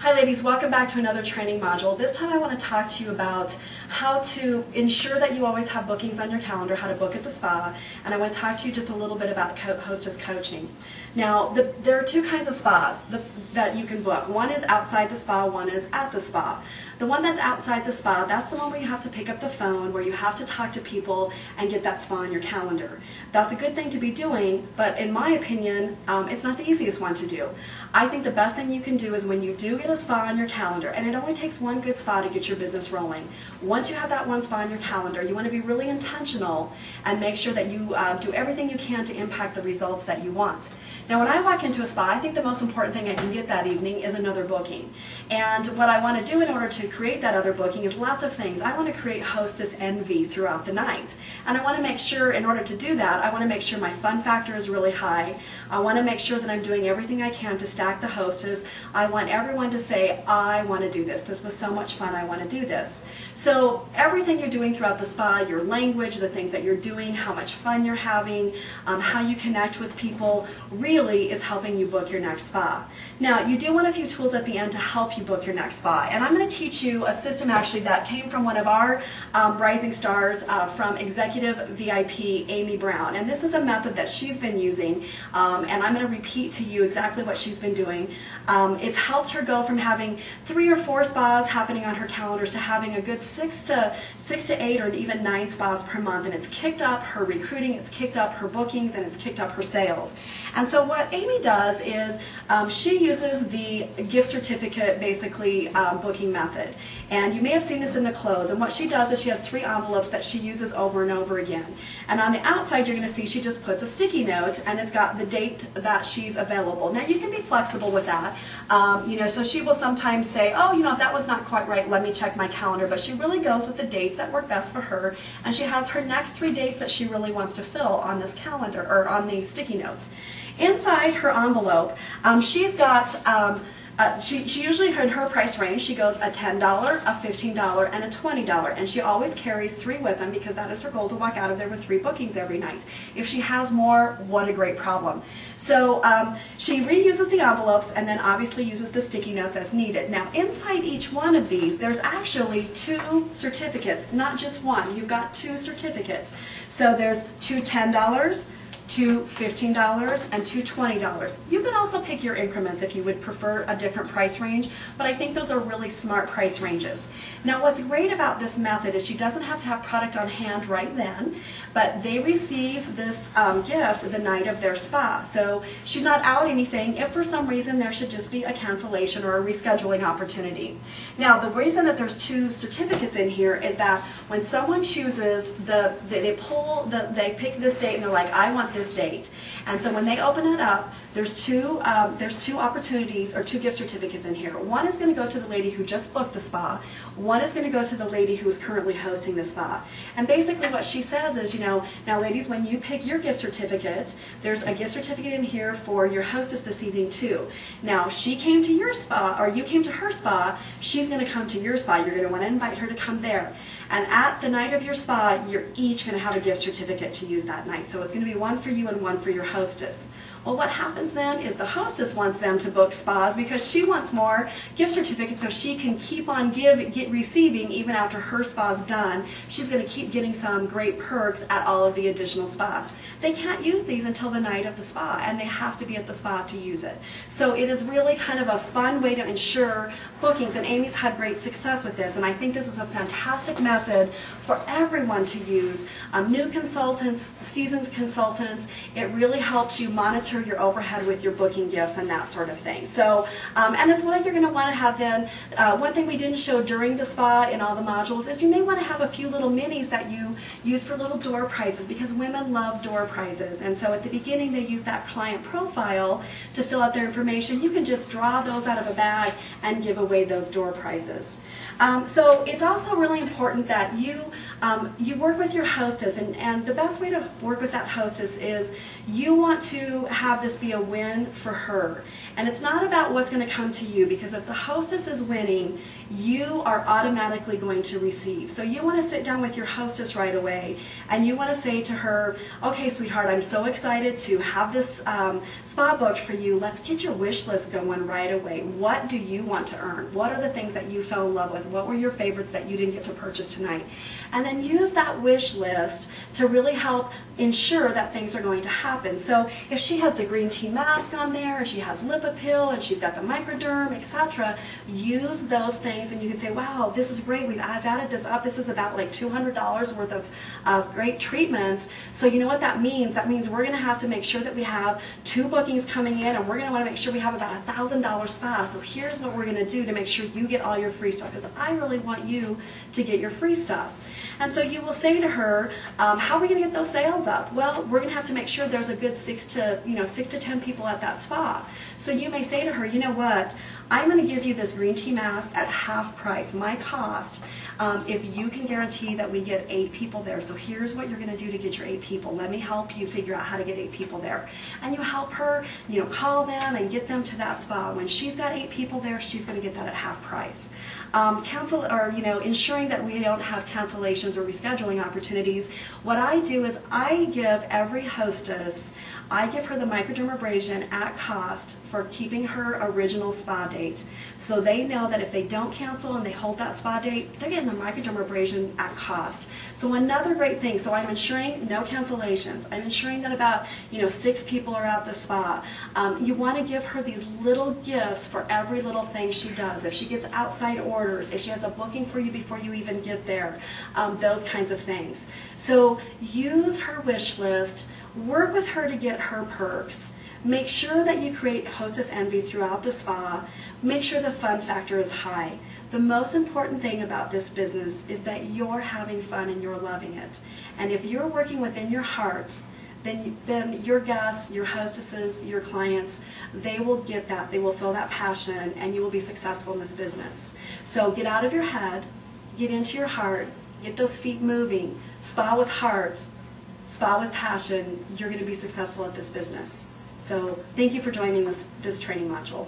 Hi ladies, welcome back to another training module. This time I want to talk to you about how to ensure that you always have bookings on your calendar, how to book at the spa, and I want to talk to you just a little bit about Hostess coaching. Now, there are two kinds of spas that you can book. One is outside the spa, one is at the spa. The one that's outside the spa, that's the one where you have to pick up the phone, where you have to talk to people and get that spa on your calendar. That's a good thing to be doing, but in my opinion, it's not the easiest one to do. I think the best thing you can do is when you do get a spa on your calendar, and it only takes one good spa to get your business rolling. Once you have that one spa on your calendar, you want to be really intentional and make sure that you do everything you can to impact the results that you want. Now when I walk into a spa, I think the most important thing I can get that evening is another booking. And what I want to do in order to create that other booking is lots of things. I want to create hostess envy throughout the night. And I want to make sure, in order to do that, I want to make sure my fun factor is really high. I want to make sure that I'm doing everything I can to stack the hostess. I want everyone to say, I want to do this. This was so much fun. I want to do this. So everything you're doing throughout the spa, your language, the things that you're doing, how much fun you're having, how you connect with people, really is helping you book your next spa. Now, you do want a few tools at the end to help you book your next spa. And I'm going to teach you a system actually that came from one of our rising stars from Executive VIP, Amy Brown. And this is a method that she's been using, and I'm going to repeat to you exactly what she's been doing. It's helped her go from having 3 or 4 spas happening on her calendars to having a good 6 to 8 or even 9 spas per month. And it's kicked up her recruiting, it's kicked up her bookings, and it's kicked up her sales. And so what Amy does is she uses the gift certificate, basically, booking method. And you may have seen this in the close. And what she does is she has 3 envelopes that she uses over and over again. And on the outside, you're going to see she just puts a sticky note, and it's got the date that she's available. Now, you can be flexible with that. So she will sometimes say, oh, if that one's not quite right, let me check my calendar. But she really goes with the dates that work best for her. And she has her next 3 dates that she really wants to fill on this calendar, or on these sticky notes. Inside her envelope, she's got, she usually, in her price range, she goes a $10, a $15, and a $20. And she always carries 3 with them because that is her goal, to walk out of there with 3 bookings every night. If she has more, what a great problem. So she reuses the envelopes and then obviously uses the sticky notes as needed. Now inside each one of these, there's actually 2 certificates, not just one. You've got 2 certificates. So there's 2 $10, 2 $15, and 2 $20. You can also pick your increments if you would prefer a different price range, but I think those are really smart price ranges. Now what's great about this method is she doesn't have to have product on hand right then, but they receive this gift the night of their spa. So she's not out anything if for some reason there should just be a cancellation or a rescheduling opportunity. Now the reason that there's 2 certificates in here is that when someone chooses, they pick this date and they're like, I want this date. And so when they open it up, there's two opportunities, or 2 gift certificates in here. One is going to go to the lady who just booked the spa. One is going to go to the lady who is currently hosting the spa. And basically what she says is, now ladies, when you pick your gift certificate, there's a gift certificate in here for your hostess this evening too. Now she came to your spa, or you came to her spa, she's going to come to your spa. You're going to want to invite her to come there. And at the night of your spa, you're each going to have a gift certificate to use that night. So it's going to be one for you and one for your hostess. Well, what happens then is the hostess wants them to book spas because she wants more gift certificates so she can keep on receiving even after her spa's done. She's going to keep getting some great perks at all of the additional spas. They can't use these until the night of the spa, and they have to be at the spa to use it. So it is really kind of a fun way to ensure bookings, and Amy's had great success with this, and I think this is a fantastic method for everyone to use. New consultants, seasoned consultants, it really helps you monitor your overhead with your booking gifts and that sort of thing. So, and as well, you're going to want to have then, one thing we didn't show during the spa in all the modules is you may want to have a few little minis that you use for little door prizes, because women love door prizes. And so at the beginning they use that client profile to fill out their information. You can just draw those out of a bag and give away those door prizes. So it's also really important that you work with your hostess, and the best way to work with that hostess is You want to have this be a win for her. And it's not about what's going to come to you, because if the hostess is winning, you are automatically going to receive. So you want to sit down with your hostess right away and you want to say to her, okay, sweetheart, I'm so excited to have this spa booked for you. Let's get your wish list going right away. What do you want to earn? What are the things that you fell in love with? What were your favorites that you didn't get to purchase tonight? And then use that wish list to really help ensure that things are going to happen. So if she has the green tea mask on there, and she has lip appeal, and she's got the microderm, etc., use those things and you can say, wow, this is great. I've added this up. This is about like $200 worth of great treatments. So you know what that means? That means we're going to have to make sure that we have 2 bookings coming in, and we're going to want to make sure we have about $1,000 spa. So here's what we're going to do to make sure you get all your free stuff, because I really want you to get your free stuff. And so you will say to her, how are we going to get those sales up? Well, we're going to have to make sure there's a good 6 to 10 people at that spa. So you may say to her, you know what, I'm going to give you this green tea mask at half price, my cost, if you can guarantee that we get 8 people there. So here's what you're going to do to get your 8 people. Let me help you figure out how to get 8 people there. And you help her, call them and get them to that spa. When she's got 8 people there, she's going to get that at half price. Ensuring that we don't have cancellations or rescheduling opportunities. What I do is I give every hostess, I give her the microdermabrasion at cost for keeping her original spa date. So they know that if they don't cancel and they hold that spa date, they're getting the microdermabrasion at cost. So another great thing, so I'm ensuring no cancellations. I'm ensuring that about 6 people are at the spa. You want to give her these little gifts for every little thing she does. If she gets outside orders, if she has a booking for you before you even get there, those kinds of things. So use her wish list, work with her to get her perks. Make sure that you create hostess envy throughout the spa. Make sure the fun factor is high. The most important thing about this business is that you're having fun and you're loving it. And if you're working within your heart, then your guests, your hostesses, your clients, they will get that. They will feel that passion, and you will be successful in this business. So get out of your head, get into your heart, get those feet moving, spa with heart, spa with passion. You're going to be successful at this business. So thank you for joining this training module.